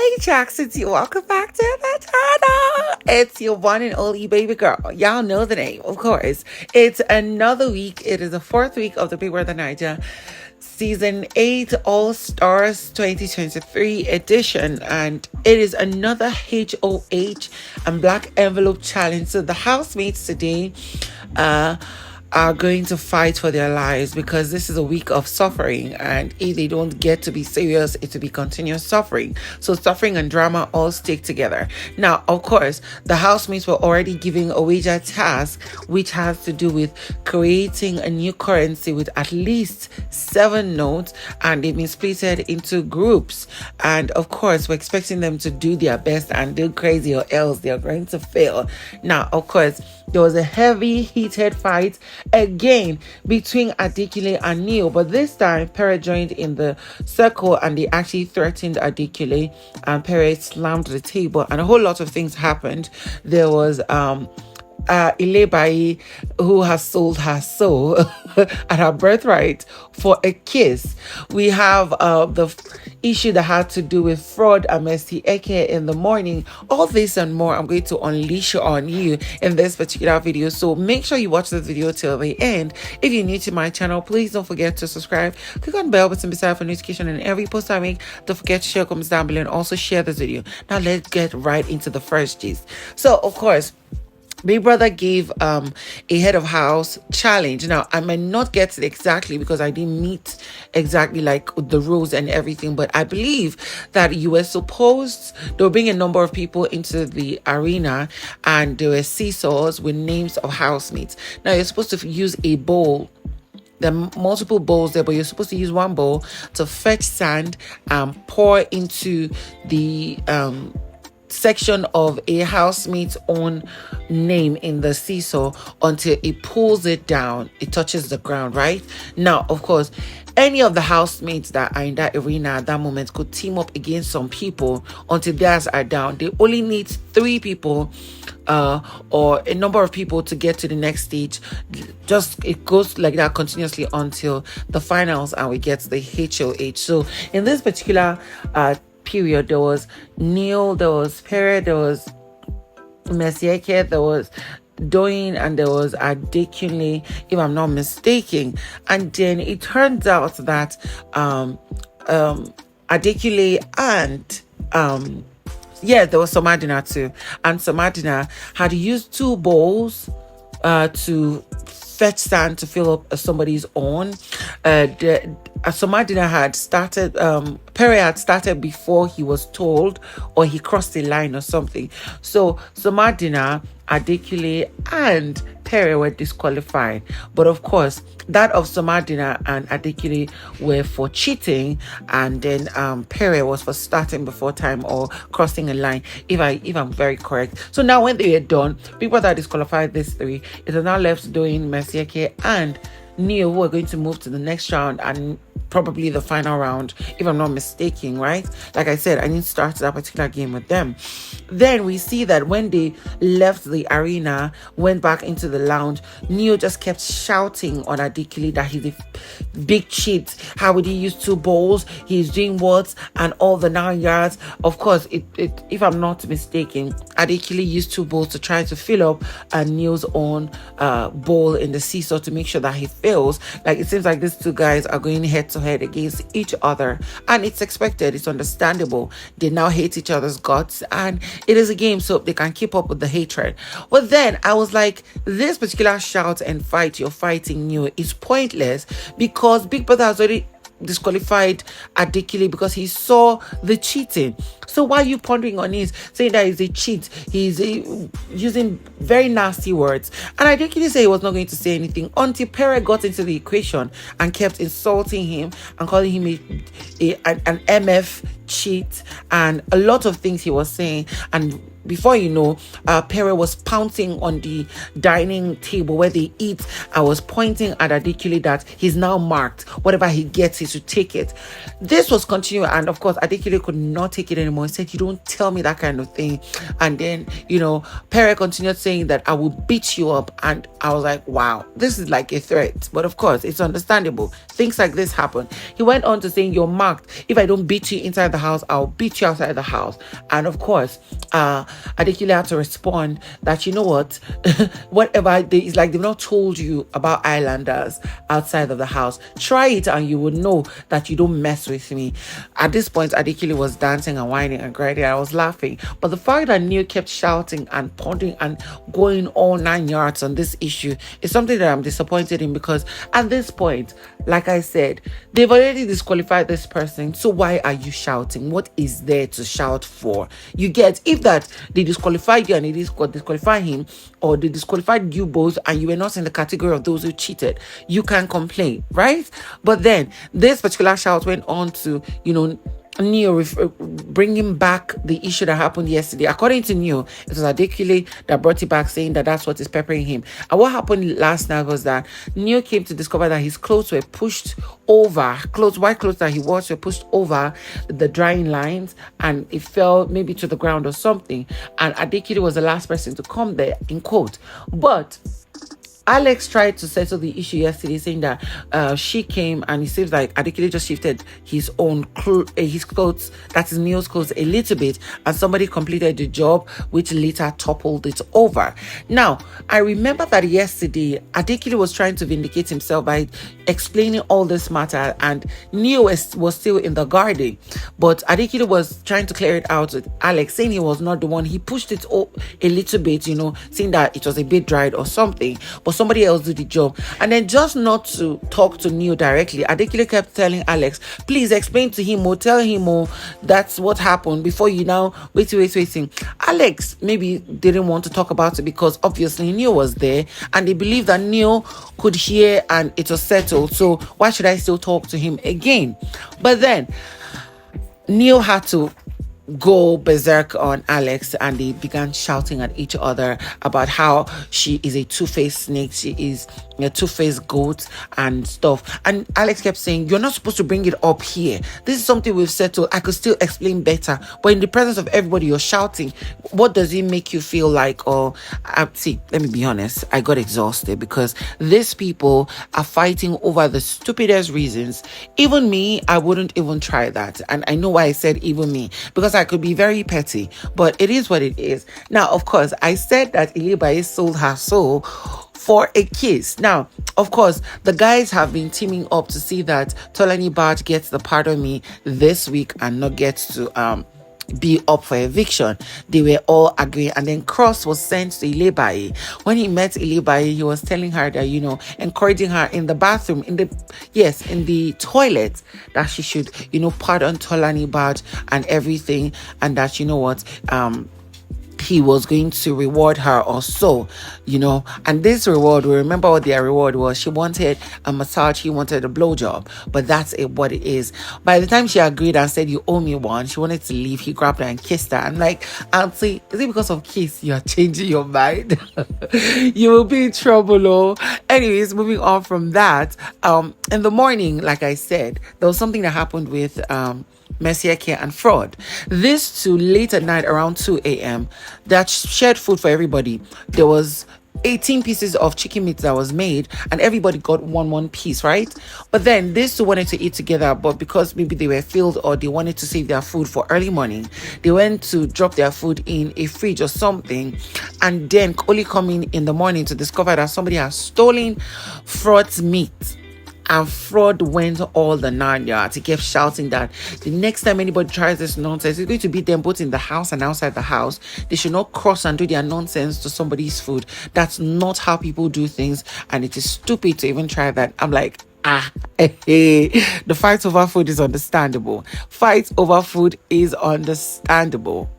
Hey Jackson, welcome back to the channel. It's your one and only baby girl. Y'all know the name, of course. It's another week. It is the fourth week of the bbnaija8 Season 8 All Stars 2023 edition, and it is another HOH and Black Envelope Challenge. So the housemates today are going to fight for their lives, because this is a week of suffering, and if they don't get to be serious, it will be continuous suffering. So suffering and drama all stick together. Now, of course, the housemates were already giving Aweja a task, which has to do with creating a new currency with at least 7 notes, and they've been splitted into groups. And of course, we're expecting them to do their best and do crazy, or else they're going to fail. Now, of course, there was a heavy heated fight again between Adekule and Neil, but this time Pere joined in the circle and they actually threatened Adekule, and Pere slammed the table and a whole lot of things happened. There was Ilebaye, who has sold her soul and her birthright for a kiss. We have the issue that had to do with Frodd and CeeC in the morning. All this and more I'm going to unleash on you in this particular video, so make sure you watch this video till the end. If you're new to my channel, please don't forget to subscribe, click on the bell button beside for notification, and every post I make, don't forget to share, comments down below, and also share this video. Now let's get right into the first gist. So of course, Big Brother gave a head of house challenge. Now, I might not get it exactly because I didn't meet exactly like the rules and everything, but I believe that you were supposed, they were bringing a number of people into the arena, and there were seesaws with names of housemates. Now, you're supposed to use a bowl. There are multiple bowls there, but you're supposed to use one bowl to fetch sand and pour into the section of a housemate's own name in the seesaw until it pulls it down, it touches the ground, right? Now, of course, any of the housemates that are in that arena at that moment could team up against some people until theirs are down. They only need 3 people or a number of people to get to the next stage. Just it goes like that continuously until the finals, and we get to the HOH. So in this particular period, there was Neil, there was Pere, there was CeeC, there was DOYIN, and there was Adekunle, if I'm not mistaken. And then it turns out that Adekunle and there was Somadina too, and Somadina had used 2 bowls to fetch sand to fill up somebody's own. Somadina had started, Pere had started before he was told, or he crossed the line or something. So Somadina, Adekule, and Pere were disqualified. But of course, that of Somadina and Adekule were for cheating, and then Pere was for starting before time or crossing a line, if I'm very correct. So now when they were done, people that disqualified these 3, it is now left doing CeeC and Neil, who are going to move to the next round and probably the final round, if I'm not mistaken, right? Like I said, I didn't start that particular game with them. Then we see that when they left the arena, went back into the lounge, Neil just kept shouting on Adekule that he's a big cheat. How would he use 2 bowls? He's doing what? And all the 9 yards. Of course, if I'm not mistaken, Adekule used 2 bowls to try to fill up Neil's own bowl in the seesaw to make sure that he fails. Like, it seems like these 2 guys are going head to head against each other, and it's expected, it's understandable. They now hate each other's guts, and it is a game, so they can keep up with the hatred. But then I was like, this particular shout and fight you're fighting Neil is pointless, because Big Brother has already disqualified Adekule because he saw the cheating. So why are you pondering on it, saying that he's a cheat? He's using very nasty words. And Adekule said he was not going to say anything until Pere got into the equation and kept insulting him and calling him an MF cheat and a lot of things he was saying. And before you know, Pere was pouncing on the dining table where they eat. I was pointing at Adekule that he's now marked. Whatever he gets, he should take it. This was continuing, and of course, Adekule could not take it anymore. He said, "You don't tell me that kind of thing." And then, Pere continued saying that I will beat you up. And I was like, wow, this is like a threat. But of course, it's understandable. Things like this happen. He went on to saying, "You're marked. If I don't beat you inside the house, I'll beat you outside the house." And of course, Adekule had to respond that, you know what, whatever, it's like they've not told you about islanders outside of the house. Try it and you would know that you don't mess with me. At this point, Adekule was dancing and whining and grinding. I was laughing. But the fact that Neil kept shouting and pounding and going all 9 yards on this issue is something that I'm disappointed in, because at this point, like I said, they've already disqualified this person. So why are you shouting? What is there to shout for? You get, if that they disqualified you and they disqualified him, or they disqualified you both and you were not in the category of those who cheated, you can complain, right? But then this particular shout went on to, Neo bringing back the issue that happened yesterday. According to Neo, it was Adekule that brought it back, saying that that's what is peppering him. And what happened last night was that Neo came to discover that his clothes were pushed over, white clothes that he wore were pushed over the drying lines, and it fell maybe to the ground or something. And Adekule was the last person to come there, in quote. But Alex tried to settle the issue yesterday, saying that she came and it seems like Adekule just shifted his own his clothes, that is Neil's clothes, a little bit, and somebody completed the job, which later toppled it over. Now, I remember that yesterday Adekule was trying to vindicate himself by explaining all this matter, and Neil was still in the garden, but Adekule was trying to clear it out with Alex, saying he was not the one. He pushed it up a little bit, saying that it was a bit dried or something, but somebody else did the job. And then, just not to talk to Neo directly, Adekule kept telling Alex, please explain to him or tell him or that's what happened before you now waiting. Alex maybe didn't want to talk about it because obviously Neo was there and they believed that Neo could hear and it was settled. So why should I still talk to him again? But then Neo had to go berserk on Alex, and they began shouting at each other about how she is a two-faced snake, she is a two-faced goat and stuff. And Alex kept saying, you're not supposed to bring it up here. This is something we've settled. I could still explain better, but in the presence of everybody you're shouting. What does it make you feel like? Or see, let me be honest, I got exhausted because these people are fighting over the stupidest reasons. Even me, I wouldn't even try that. And I know why I said even me, because I could be very petty, but it is what it is. Now, of course, I said that Ilebaye sold her soul for a kiss. Now, of course, the guys have been teaming up to see that Tolani Baj gets the pardon me this week and not gets to be up for eviction. They were all agreeing, and then Cross was sent to Ilebaye. When he met Ilebaye, he was telling her that, encouraging her in the bathroom, in the toilet, that she should, pardon Tolani Baj and everything, and that, he was going to reward her or so, and this reward, we remember what their reward was. She wanted a massage, he wanted a blowjob, but that's what it is. By the time she agreed and said, you owe me one, she wanted to leave. He grabbed her and kissed her. I'm like, Auntie, is it because of kiss you're changing your mind? You will be in trouble. Oh, anyways, moving on from that, in the morning, like I said, there was something that happened with CeeC and Frodd. This to late at night around 2 a.m. that shared food for everybody. There was 18 pieces of chicken meat that was made, and everybody got one piece, right? But then these two wanted to eat together, but because maybe they were filled or they wanted to save their food for early morning, they went to drop their food in a fridge or something, and then only coming in the morning to discover that somebody has stolen Frodd's meat. And Frodd went all the 9 yards. He kept shouting that the next time anybody tries this nonsense, he's going to beat them both in the house and outside the house. They should not cross and do their nonsense to somebody's food. That's not how people do things, and it is stupid to even try that. I'm like, the fight over food is understandable. Fight over food is understandable.